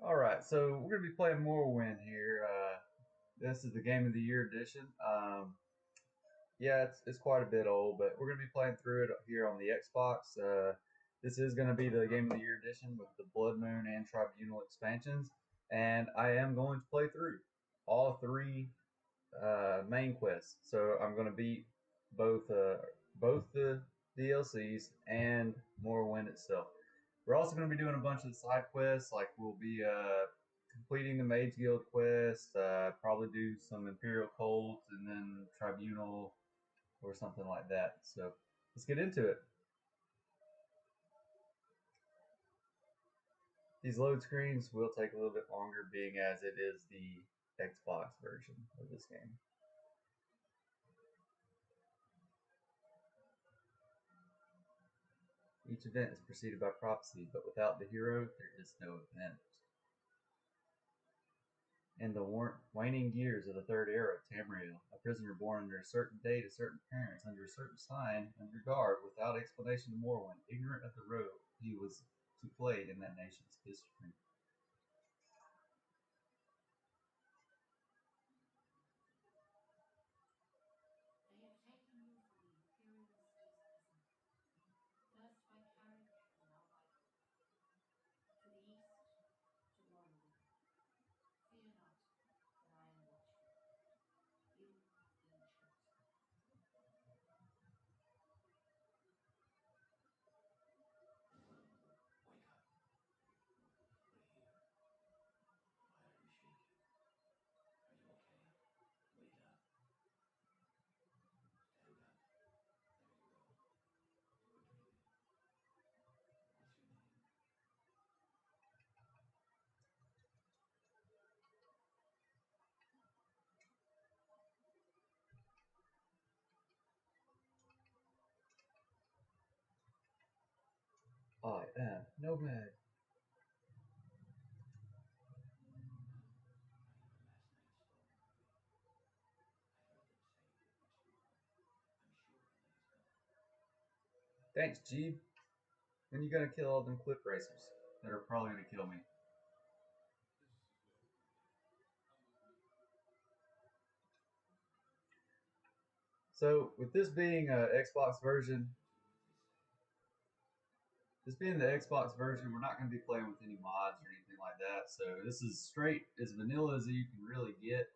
Alright, so we're going to be playing Morrowind here. This is the Game of the Year edition. Yeah, it's quite a bit old, but we're going to be playing through it here on the Xbox. This is going to be the Game of the Year edition with the Bloodmoon and Tribunal expansions, and I am going to play through all three main quests. So I'm going to beat both the DLCs and Morrowind itself. We're also going to be doing a bunch of side quests, like we'll be completing the Mage Guild quest, probably do some Imperial Cult, and then Tribunal or something like that. So let's get into it. These load screens will take a little bit longer, being as it is the Xbox version of this game. Each event is preceded by prophecy, but without the hero, there is no event. In the waning years of the Third Era, Tamriel, a prisoner born under a certain date, a certain parents, under a certain sign, under guard, without explanation to Morrowind, ignorant of the road he was to play in that nation's history. They have taken you from the Imperial State's prison, first by carriage and now by foot, to the east, to Morrowing. Fear not, for I am watchful. You have been chosen. Wake up. We're here. Why are you shaking? Are you okay? Wake up. Stand up. There you go. You're breathing. What's your name? I am Nomad. I heard the last night's storm coming. I heard them say it must be coming. I'm sure Helene's gone. Thanks, Jeeb. When you gonna kill all them cliff racers that are probably gonna kill me? So, with this being a Xbox version, Do what they say. this being the Xbox version, we're not going to be playing with any mods or anything like that. So this is straight as vanilla as you can really get.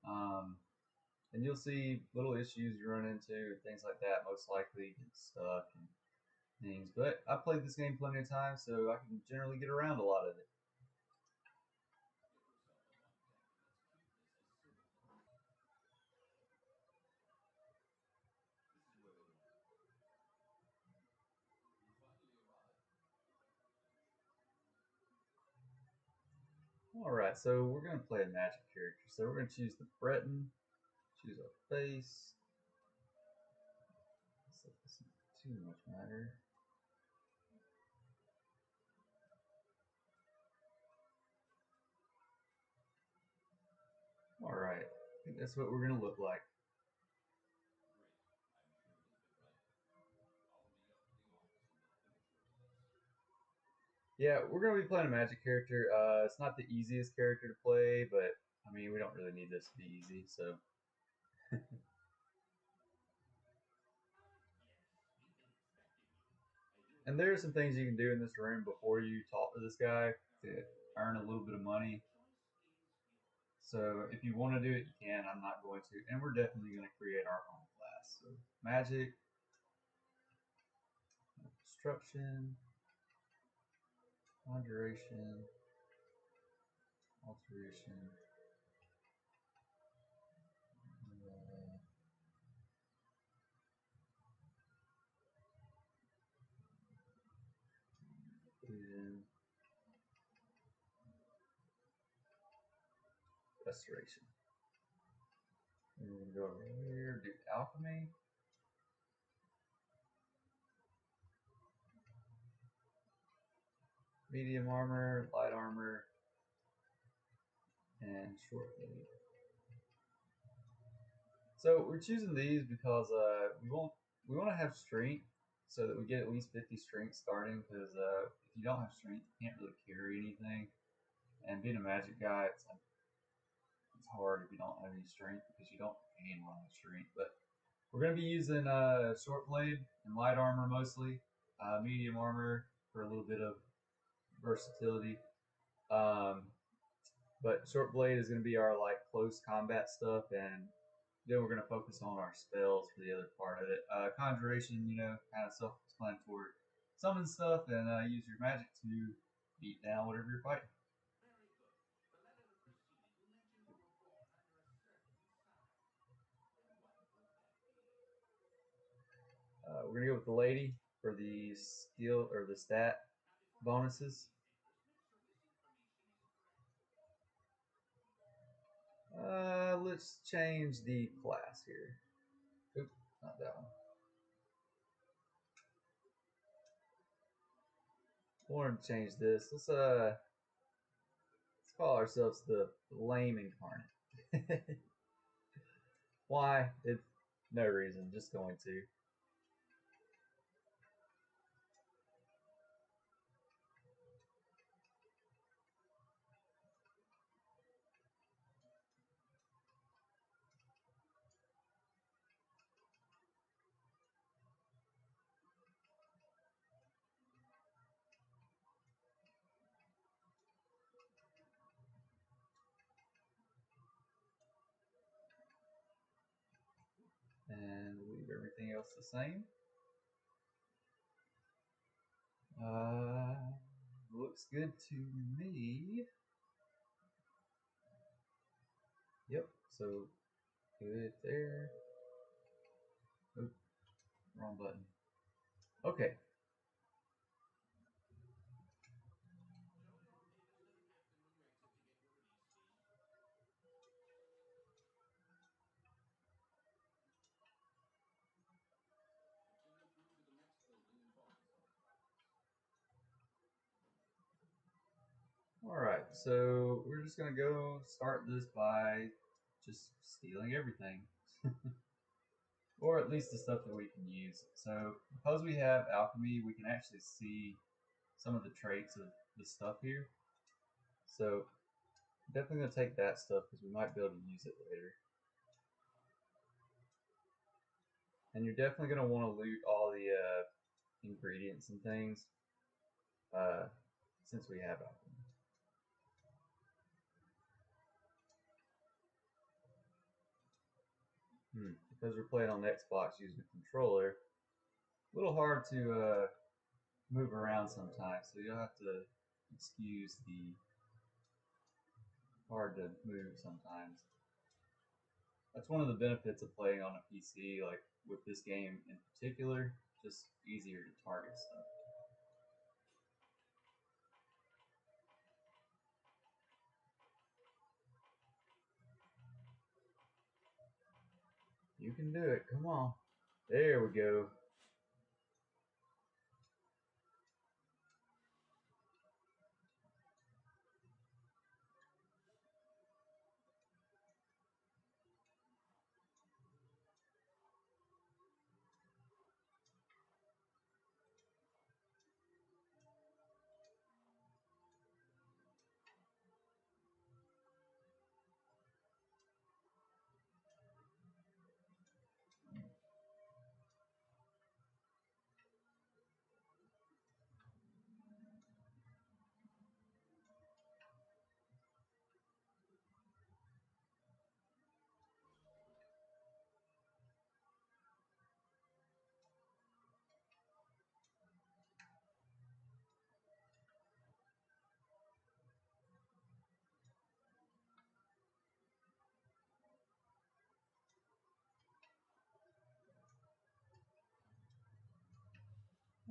Um, and you'll see little issues you run into and things like that. Most likely get stuck and things. But I played this game plenty of times, so I can generally get around a lot of it. Get yourself up on deck and let's keep this as civil as possible. This is where they want you. You finally arrived. All right, so we're going to play a magic character. So we're going to choose the Breton, choose our face. So this doesn't too much matter. All right, I think that's what we're going to look like. Great. I'm sure it'll fit right in. Follow me up to the office and we'll finish your release. Yeah, we're going to be playing a magic character. It's not the easiest character to play, but I mean, we don't really need this to be easy. So, Yes, we've been expecting you. I hear and that there are you're some here things to you can do in this room before you talk to this guy to earn a little bit of money. The choice is yours. So, if you want to do it, you can. I'm not going to, and we're definitely going to create our own class. So, magic, destruction, conjuration, alteration. Uh, Illusion, restoration. And we're going to go over here, do alchemy. Medium armor, light armor, and short blade. So we're choosing these because we want to have strength so that we get at least 50 strength starting. Because if you don't have strength, you can't really carry anything. And being a magic guy, it's hard if you don't have any strength because you don't gain a lot of strength. But we're going to be using short blade and light armor mostly, medium armor for a little bit of versatility. But short blade is going to be our like close combat stuff, and then we're going to focus on our spells for the other part of it. Conjuration, kind of self-explanatory. Summon stuff and use your magic to beat down whatever you're fighting. Very good. But let us proceed. You mentioned you were born under a certain sign. And what would that be? We're going to go with the lady for the skill or the stat Now, before bonuses. make sure this information is correct. Let's change the class here. Oop, not that one. I wanted to change this. Let's call ourselves the lame incarnate. Why? It's no reason, just going to. And leave everything else the same. Looks good to me. Yep, so good there. Oop, wrong button. Okay. Show your papers to the captain when you exit to get your release, please. Continue through to the next building and borrow some supplies. Alright, so we're just gonna go start this by just stealing everything. Or at least the stuff that we can use. So because we have alchemy, we can actually see some of the traits of the stuff here. So definitely gonna take that stuff because we might be able to use it later. And you're definitely gonna want to loot all the ingredients and things since we have alchemy. Because we're playing on Xbox using a controller, a little hard to move around sometimes, so you'll have to excuse the hard to move sometimes. That's one of the benefits of playing on a PC, like with this game in particular, just easier to target stuff. You can do it, come on. There we go.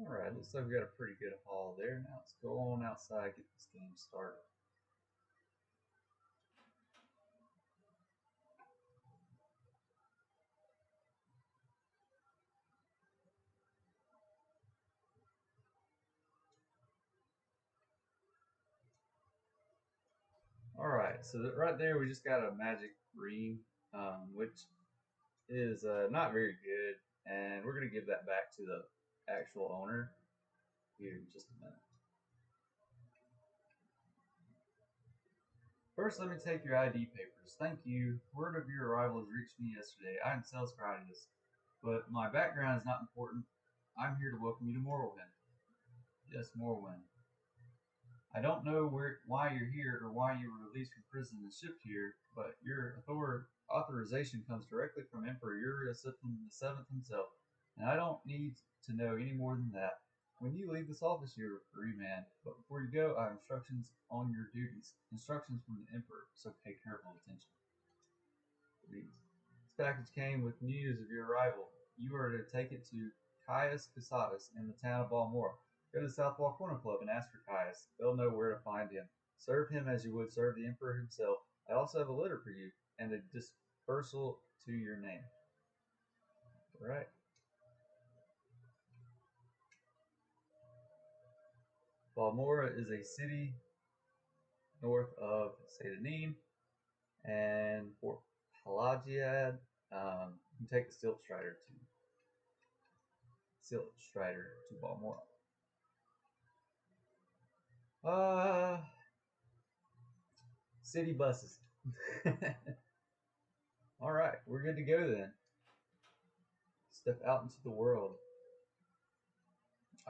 Alright, looks like we got a pretty good haul there. Now let's go on outside, get this game started. Alright, so right there we just got a magic ring, which is not very good, and we're going to give that back to the actual owner here in just a minute. First, let me take your ID papers. Thank you. Word of your arrival has reached me yesterday. I am Sales Crowdius, but my background is not important. I'm here to welcome you to Morrowind. Yes, Morrowind. I don't know why you're here or why you were released from prison and shipped here, but your authorization comes directly from Emperor Urius VII himself, and I don't need to know any more than that. When you leave this office, you're a free man, but before you go, I have instructions on your duties. Instructions from the Emperor, so pay careful attention. Please. This package came with news of your arrival. You are to take it to Caius Casatus in the town of Balmora. Go to the Southwall Corner Club and ask for Caius. They'll know where to find him. Serve him as you would serve the Emperor himself. I also have a letter for you and a dispersal to your name. Alright. Balmora is a city north of Sedanine and Fort Pelagiad. You can take the Silt Strider to Balmora. City buses. Alright, we're good to go then. Step out into the world.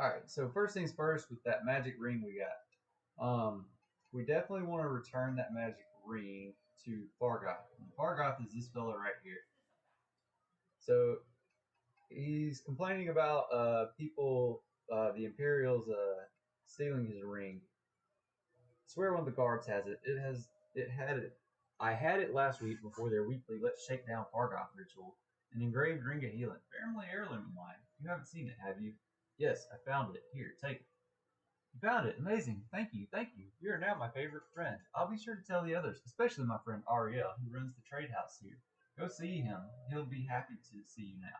Alright, so first things first with that magic ring we got. We definitely want to return that magic ring to Fargoth. And Fargoth is this fella right here. So he's complaining about people, the Imperials stealing his ring. I swear one of the guards has it. I had it last week before their weekly Let's Shake Down Fargoth ritual. An engraved ring of healing. Family heirloom of mine. You haven't seen it, have you? Yes, I found it. Here, take it. You found it. Amazing. Thank you. Thank you. You are now my favorite friend. I'll be sure to tell the others, especially my friend Ariel, who runs the trade house here. Go see him. He'll be happy to see you now.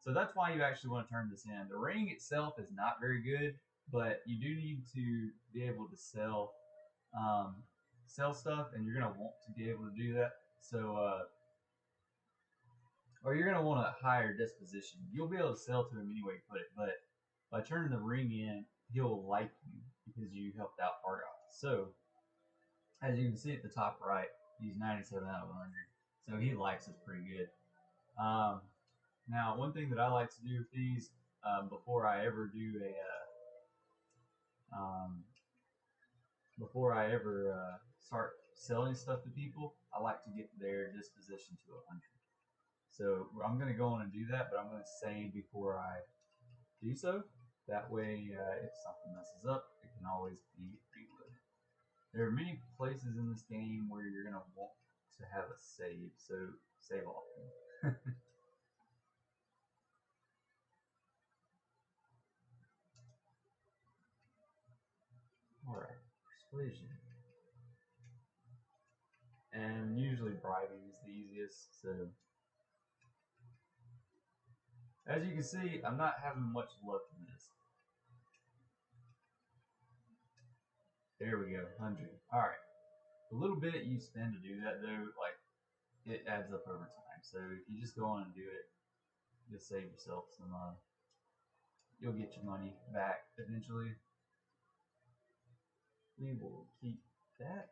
So that's why you actually want to turn this in. The ring itself is not very good, but you do need to be able to sell stuff, and you're going to want to be able to do that. So, or you're going to want a higher disposition. You'll be able to sell to him any way you put it, but by turning the ring in, he'll like you because you helped out Fargoth. So, as you can see at the top right, he's 97 out of 100. So he likes us pretty good. Now, one thing that I like to do with these before I ever do start selling stuff to people, I like to get their disposition to 100. So I'm going to go on and do that, but I'm going to save before I do so. That way, if something messes up, it can always be reloaded. There are many places in this game where you're going to want to have a save, so save often. Alright, persuasion. And usually bribing is the easiest, so as you can see, I'm not having much luck in this. There we go, 100. Alright. The little bit you spend to do that though, like, it adds up over time. So if you just go on and do it, you'll save yourself some, you'll get your money back eventually. We will keep that.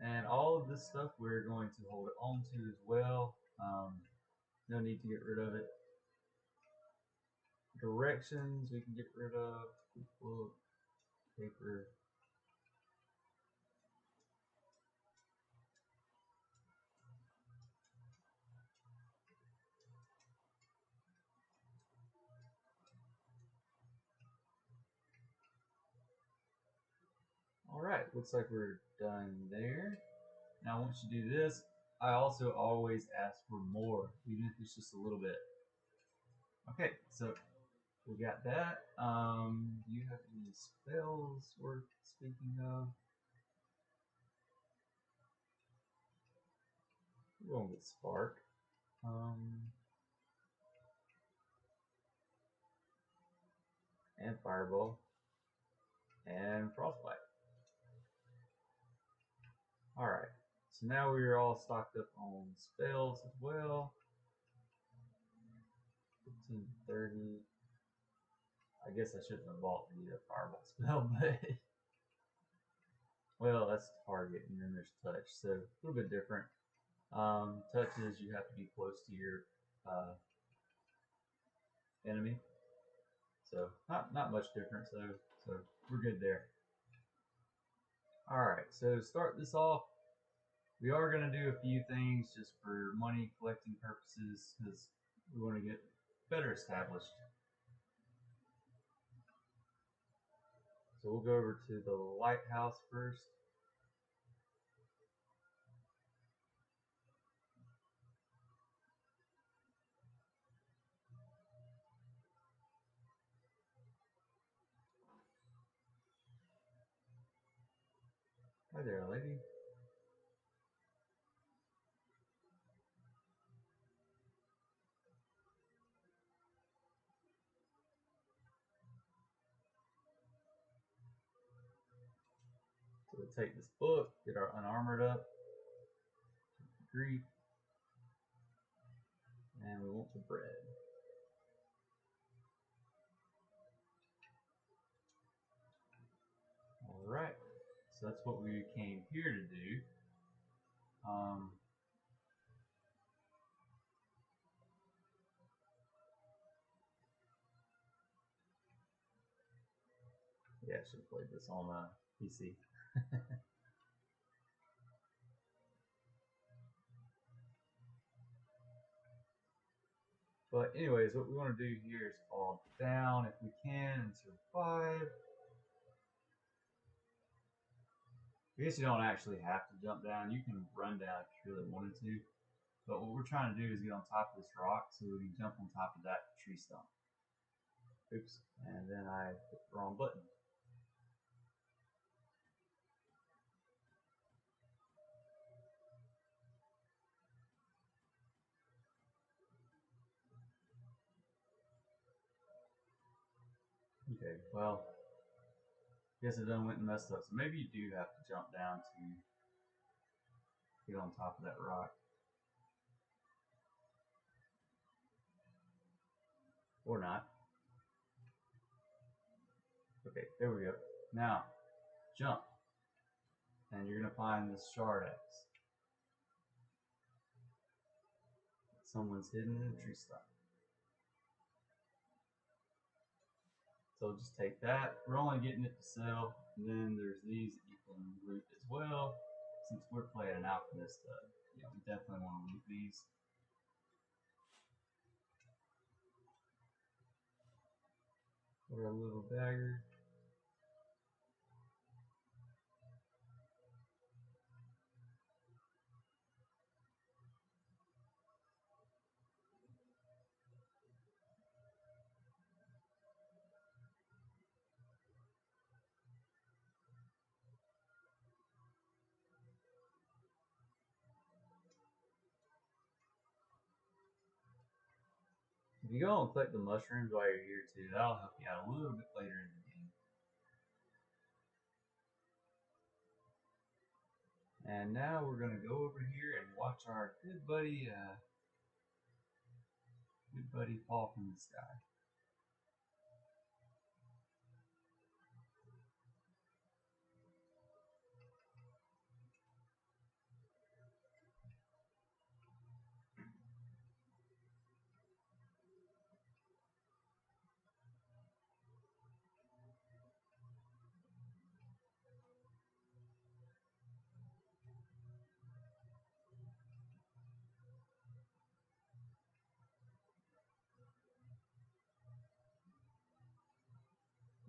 And all of this stuff we're going to hold it on to as well. No need to get rid of it. Directions we can get rid of. Book, paper. Alright, looks like we're done there. Now once you do this, I also always ask for more, even if it's just a little bit. Okay, so we got that. Do you have any spells worth speaking of? We're going with Spark. And Fireball. And Frostbite. Alright, so now we're all stocked up on spells as well. 15, 30. I guess I shouldn't have bought the Fireball spell, but well, that's target, and then there's touch, so a little bit different. Touch is you have to be close to your enemy, so not much difference though. So we're good there. All right, so to start this off, we are going to do a few things just for money collecting purposes because we want to get better established. So we'll go over to the lighthouse first. Hi there, lady. So we'll take this book, get our unarmored up, grief, and we want the bread. All right, so that's what we came here to do. Yeah, I should have played this on PC. But anyways, what we want to do here is fall down if we can and survive. I guess you don't actually have to jump down. You can run down if you really wanted to. But what we're trying to do is get on top of this rock so we can jump on top of that tree stump. Oops, and then I hit the wrong button. Okay, well, I guess it done went and messed up. So maybe you do have to jump down to get on top of that rock. Or not. Okay, there we go. Now, jump. And you're going to find this shard axe. Someone's hidden in a tree stump. So just take that. We're only getting it to sell. And then there's these that you can loot as well. Since we're playing an alchemist, we definitely want to loot these. Or a little dagger. If you go and collect the mushrooms while you're here too, that'll help you out a little bit later in the game. And now we're gonna go over here and watch our good buddy fall from the sky.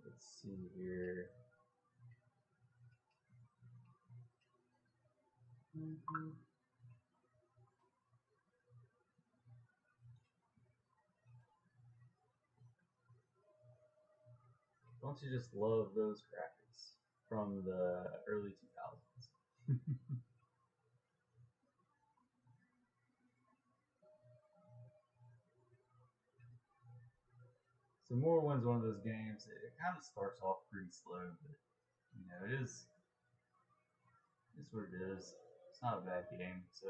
Let's see here. Don't you just love those graphics from the early 2000s? So Morrowind's one of those games. It kind of starts off pretty slow, but it is what it is. It's not a bad game. So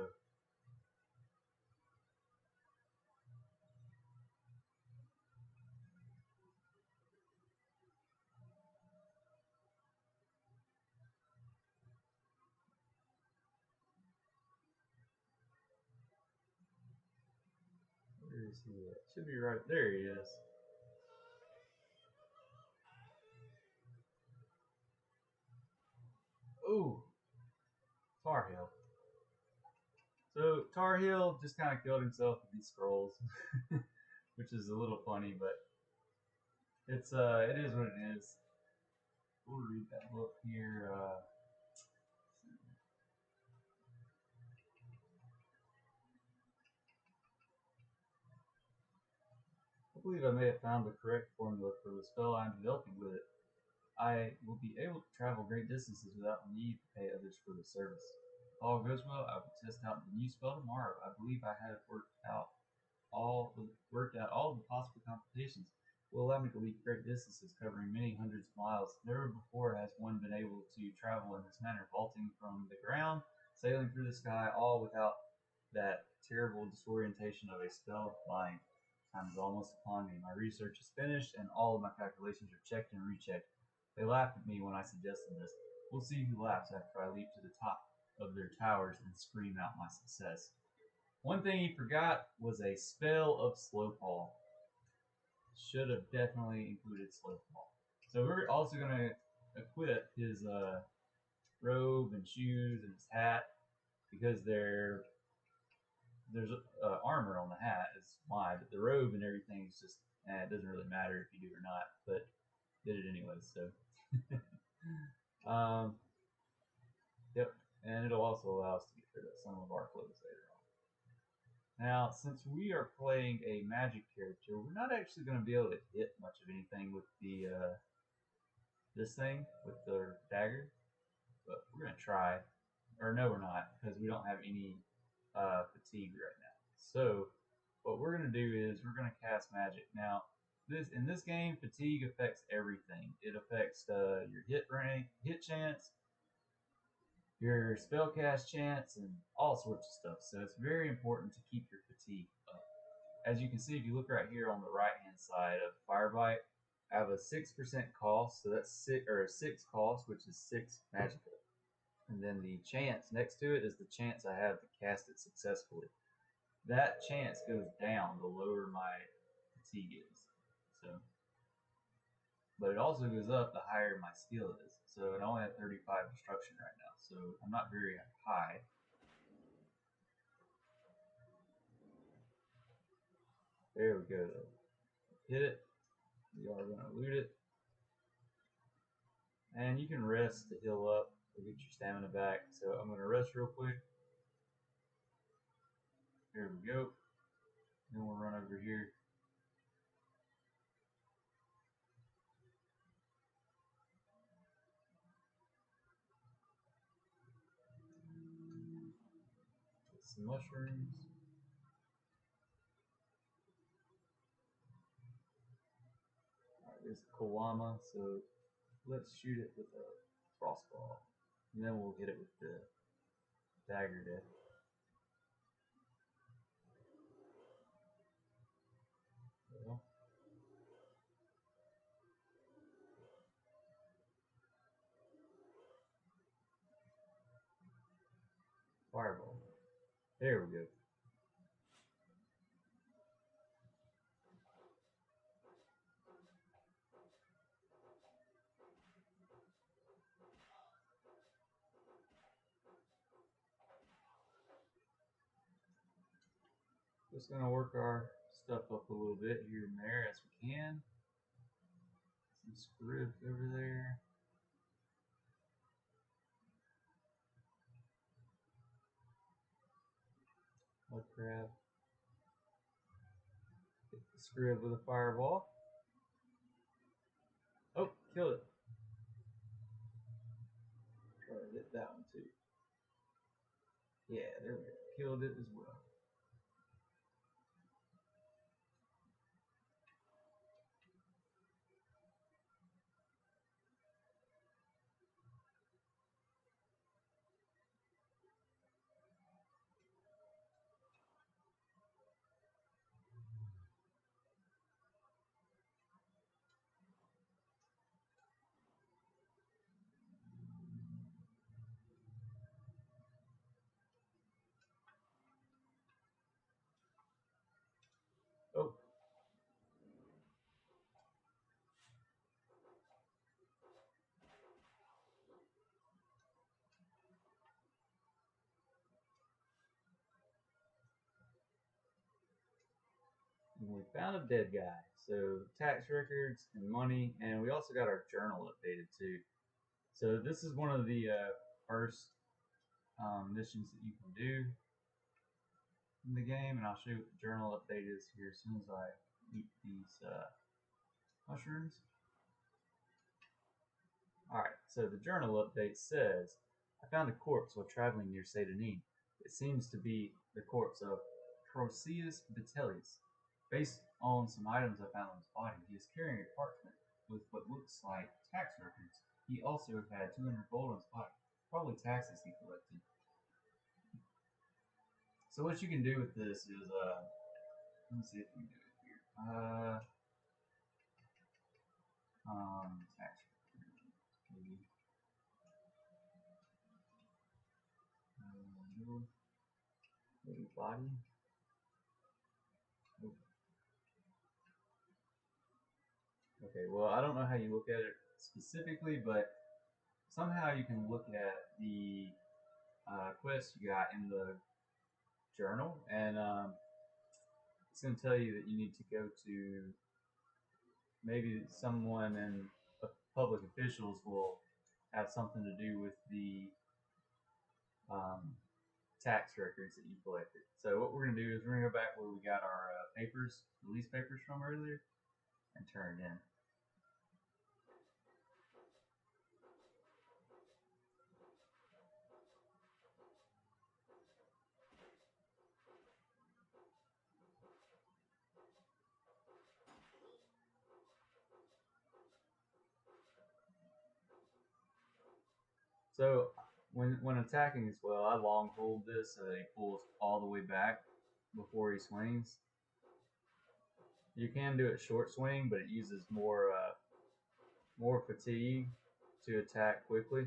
Where's he at? Should be right there. He is. Ooh, Tar Heel. So Tar Heel just kind of killed himself with these scrolls, which is a little funny, but it is what it is. We'll read that book here. I believe I may have found the correct formula for the spell I'm developing with it. I will be able to travel great distances without the need to pay others for the service. If all goes well, I will test out the new spell tomorrow. I believe I have worked out all of the possible complications. Will allow me to leap great distances, covering many hundreds of miles. Never before has one been able to travel in this manner, vaulting from the ground, sailing through the sky, all without that terrible disorientation of a spell lying. Time is almost upon me. My research is finished, and all of my calculations are checked and rechecked. They laughed at me when I suggested this. We'll see who laughs after I leap to the top of their towers and scream out my success. One thing he forgot was a spell of Slowfall. Should have definitely included Slowfall. So we're also going to equip his robe and shoes and his hat because there's armor on the hat. It's why, but the robe and everything is just it doesn't really matter if you do or not. But did it anyway. So yep, and it'll also allow us to get rid of some of our clothes later on. Now, since we are playing a magic character, we're not actually going to be able to hit much of anything with the this thing with the dagger, but we're going to try. Or no, we're not, because we don't have any fatigue right now. So what we're going to do is we're going to cast magic. Now, in this game, fatigue affects everything. It affects your hit rank, hit chance, your spellcast chance, and all sorts of stuff. So it's very important to keep your fatigue up. As you can see, if you look right here on the right hand side of Firebite, I have a 6% cost, so that's 6 cost, which is 6 magical. And then the chance next to it is the chance I have to cast it successfully. That chance goes down the lower my fatigue is. So, but it also goes up the higher my skill is. So I only have 35 destruction right now, so I'm not very high. There we go. Hit it. We are going to loot it. And you can rest to heal up or get your stamina back. So I'm going to rest real quick. There we go. Then we'll run over here. Get some mushrooms. Alright, there's a Kawama, so let's shoot it with a crossbow. And then we'll hit it with the dagger death. Well, fireball. There we go. Just gonna work our stuff up a little bit here and there as we can. Some script over there. Mud crab. Hit the scrib with a fireball. Oh, killed it. Try to hit that one too. Yeah, there we go. Killed it as well. We found a dead guy. So tax records and money, and we also got our journal updated too. So this is one of the first missions that you can do in the game, and I'll show you what the journal update is here as soon as I eat these mushrooms. Alright, so the journal update says, I found a corpse while traveling near Satanin. It seems to be the corpse of Proceus Vitellius. Based on some items I found on his body, he is carrying a parchment with what looks like tax records. He also had 200 gold on his body, probably taxes he collected. So what you can do with this is, let me see if we can do it here. Tax maybe. Maybe body. Okay, well, I don't know how you look at it specifically, but somehow you can look at the quest you got in the journal, and it's going to tell you that you need to go to maybe someone in public officials will have something to do with the tax records that you collected. So what we're going to do is we're going to go back where we got our papers, release papers from earlier, and turn it in. So when attacking as well, I long hold this so that he pulls all the way back before he swings. You can do it short swing, but it uses more fatigue to attack quickly,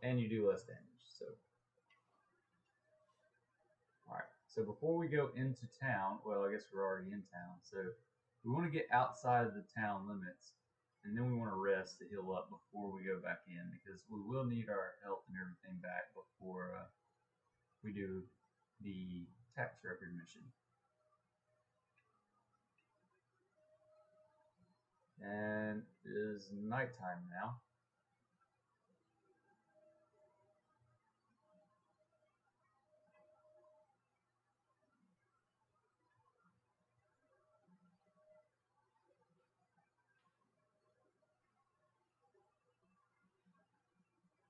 and you do less damage. So, all right. So before we go into town, well, I guess we're already in town. So we want to get outside the town limits, and then we want to rest to heal up before we go back in, because we will need our health and everything back before we do the tax record mission. And it is nighttime now.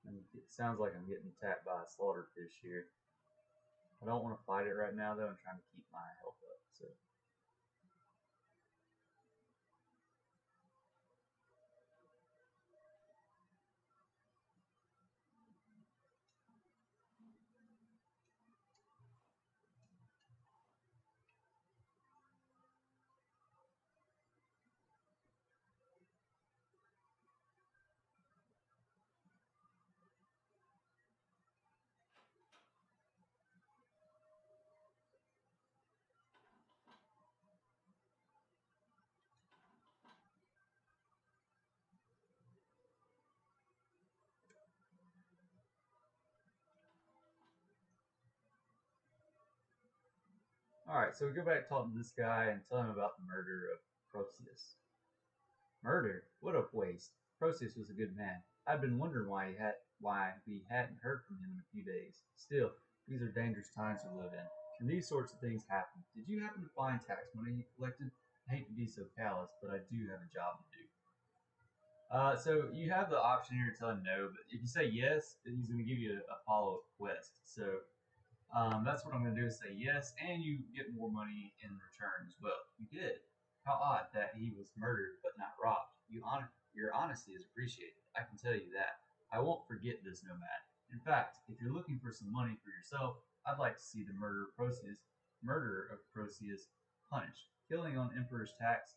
And it sounds like I'm getting attacked by a slaughterfish here. I don't want to fight it right now, though. I'm trying to keep my health up. So. Alright, so we go back talking to this guy and tell him about the murder of Proceus. Murder? What a waste. Proceus was a good man. I'd been wondering why we hadn't heard from him in a few days. Still, these are dangerous times we live in, and these sorts of things happen. Did you happen to find tax money he collected? I hate to be so callous, but I do have a job to do. So you have the option here to tell him no, but if you say yes, then he's going to give you a follow-up quest. So that's what I'm going to do is say yes, and you get more money in return as well. You did. How odd that he was murdered but not robbed. Your honesty is appreciated. I can tell you that. I won't forget this, Nomad. In fact, if you're looking for some money for yourself, I'd like to see the murderer of Proceus punished. Killing an emperor's tax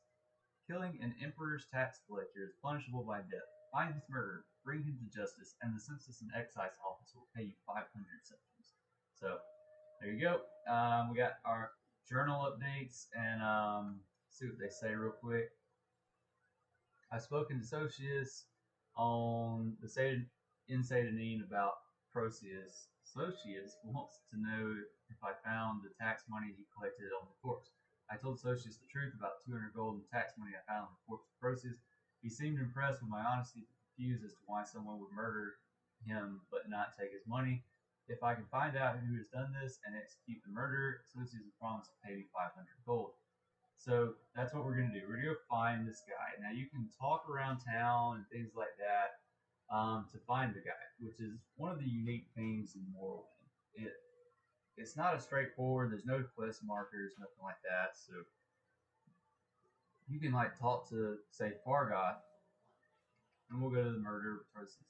collector is punishable by death. Find his murderer, bring him to justice, and the Census and Excise Office will pay you 500 sequins. So there you go. We got our journal updates, and see what they say real quick. I've spoken to Socius on in Satanin about Proceus. Socius wants to know if I found the tax money he collected on the corpse. I told Socius the truth about 200 gold in tax money I found on the corpse of Process. He seemed impressed with my honesty, but confused as to why someone would murder him but not take his money. If I can find out who has done this and execute the murder, Socius has promised to pay me 500 gold. So that's what we're going to do. We're going to go find this guy. Now you can talk around town and things like that to find the guy, which is one of the unique things in Morrowind. It's not as straightforward. There's no quest markers, nothing like that. So you can like talk to say Fargoth, and we'll go to the murder process.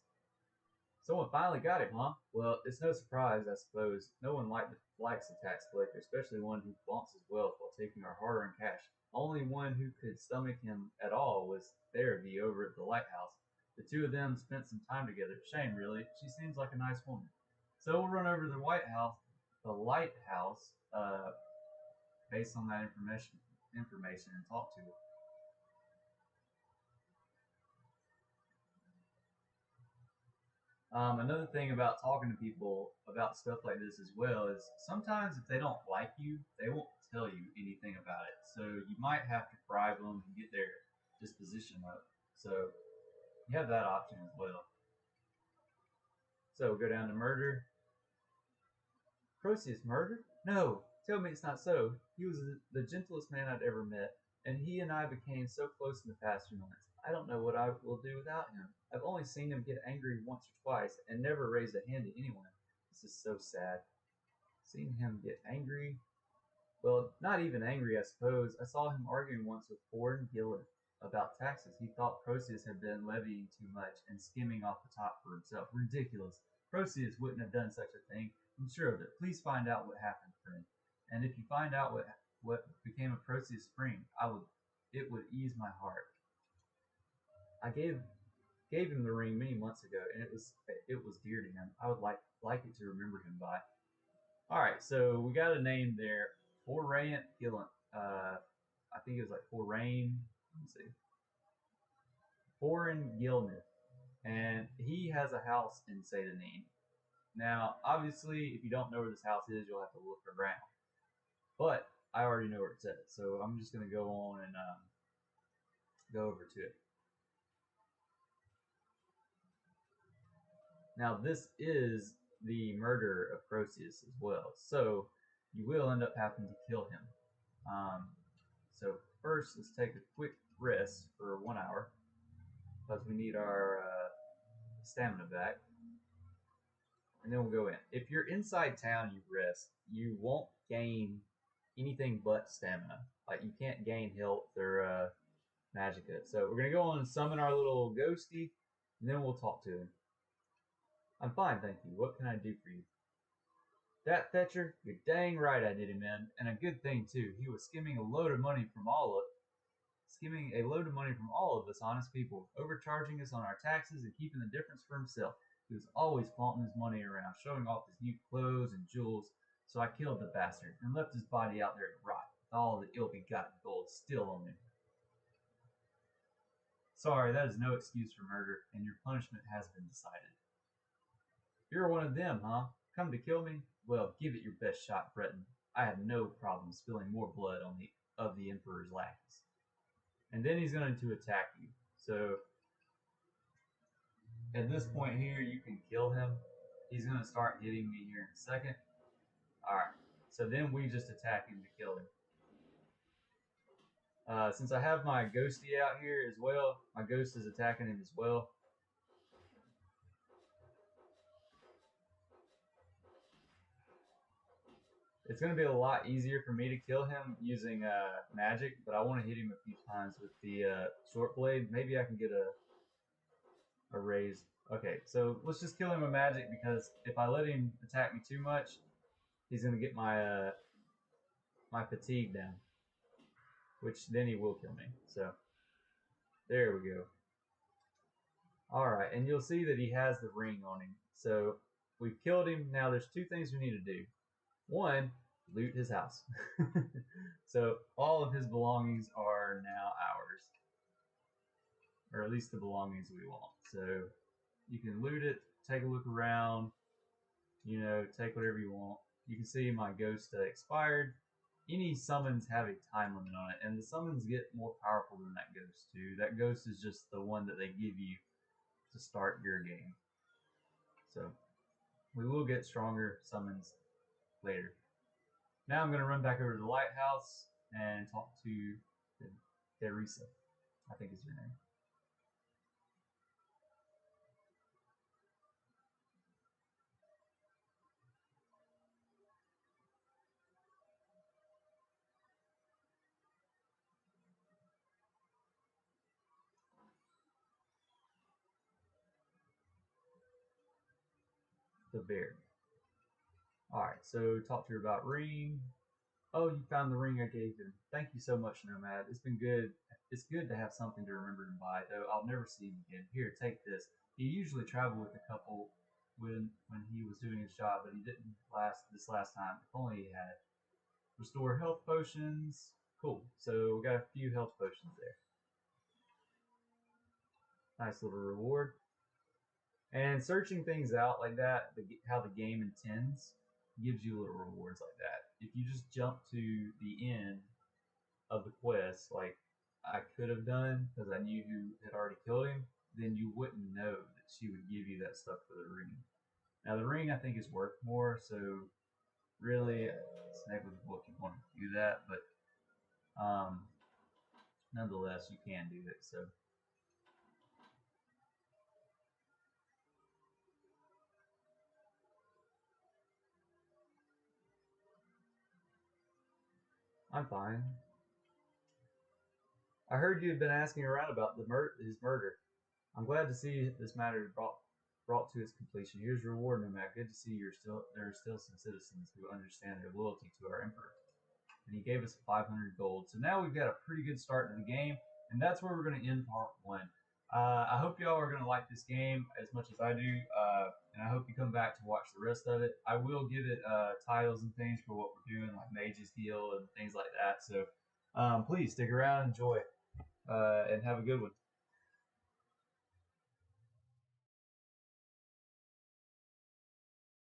Someone finally got him, huh? Well, it's no surprise, I suppose. No one likes a tax collector, especially one who flaunts his wealth while taking our hard-earned cash. Only one who could stomach him at all was Therapy over at the lighthouse. The two of them spent some time together. Shame, really. She seems like a nice woman. So we'll run over to the lighthouse, based on that information, and talk to her. Another thing about talking to people about stuff like this as well is sometimes if they don't like you, they won't tell you anything about it. So you might have to bribe them and get their disposition up. So you have that option as well. So go down to murder. Process murder? No, tell me it's not so. He was the gentlest man I'd ever met, and he and I became so close in the past few months. I don't know what I will do without him. I've only seen him get angry once or twice and never raised a hand to anyone. This is so sad. Seeing him get angry? Well, not even angry, I suppose. I saw him arguing once with Foreign Gillett about taxes. He thought Process had been levying too much and skimming off the top for himself. Ridiculous. Process wouldn't have done such a thing. I'm sure of it. Please find out what happened, friend. And if you find out what became of Process Spring, it would ease my heart. I gave him the ring many months ago, and it was dear to him. I would like it to remember him by. All right, so we got a name there, Foreign Gillett. I think it was like Foreign. Let's see, Foreign Gillett, and he has a house in Satanin. Now, obviously, if you don't know where this house is, you'll have to look around. But I already know where it's at, so I'm just going to go on and go over to it. Now, this is the murder of Process as well, so you will end up having to kill him. So first, let's take a quick rest for 1 hour, because we need our stamina back. And then we'll go in. If you're inside town, you rest, you won't gain anything but stamina. Like, you can't gain health or magicka. So we're going to go on and summon our little ghosty, and then we'll talk to him. I'm fine, thank you. What can I do for you? That Fetcher? You're dang right I did him in. And a good thing, too. He was skimming a load of money from all of us honest people, overcharging us on our taxes and keeping the difference for himself. He was always flaunting his money around, showing off his new clothes and jewels. So I killed the bastard and left his body out there to rot, with all the ill-begotten gold still on him. Sorry, that is no excuse for murder, and your punishment has been decided. You're one of them, huh? Come to kill me? Well, give it your best shot, Breton. I have no problem spilling more blood of the Emperor's lackeys. And then he's going to attack you. So at this point here, you can kill him. He's going to start hitting me here in a second. Alright, so then we just attack him to kill him. Since I have my ghosty out here as well, my ghost is attacking him as well. It's going to be a lot easier for me to kill him using magic, but I want to hit him a few times with the short blade. Maybe I can get a raise. Okay, so let's just kill him with magic, because if I let him attack me too much, he's going to get my my fatigue down, which then he will kill me. So there we go. Alright, and you'll see that he has the ring on him. So we've killed him. Now there's two things we need to do. One, loot his house. So all of his belongings are now ours. Or at least the belongings we want. So you can loot it, take a look around. take whatever you want. You can see my ghost expired. Any summons have a time limit on it, and the summons get more powerful than that ghost too. That ghost is just the one that they give you to start your game. So we will get stronger summons later. Now I'm going to run back over to the lighthouse and talk to Derisa, I think is her name. The bear. Alright, so talk to her about ring. Oh, you found the ring I gave him. Thank you so much, Nomad. It's been good. It's good to have something to remember him by, though I'll never see him again. Here, take this. He usually traveled with a couple when he was doing his job, but he didn't this last time. If only he had. Restore health potions. Cool. So we got a few health potions there. Nice little reward. And searching things out like that, how the game intends, gives you little rewards like that. If you just jump to the end of the quest, like I could have done because I knew who had already killed him, then you wouldn't know that she would give you that stuff for the ring. Now the ring I think is worth more, so really it's negligible if you want to do that, but nonetheless you can do it. So I'm fine. I heard you had been asking around about his murder. I'm glad to see this matter brought to its completion. Here's your reward, Nomad. Good to see there are still some citizens who understand their loyalty to our emperor. And he gave us 500 gold. So now we've got a pretty good start to the game, and that's where we're going to end part one. I hope y'all are going to like this game as much as I do, and I hope you come back to watch the rest of it. I will give it titles and things for what we're doing, like Mage's Guild and things like that. So please stick around, enjoy, and have a good one.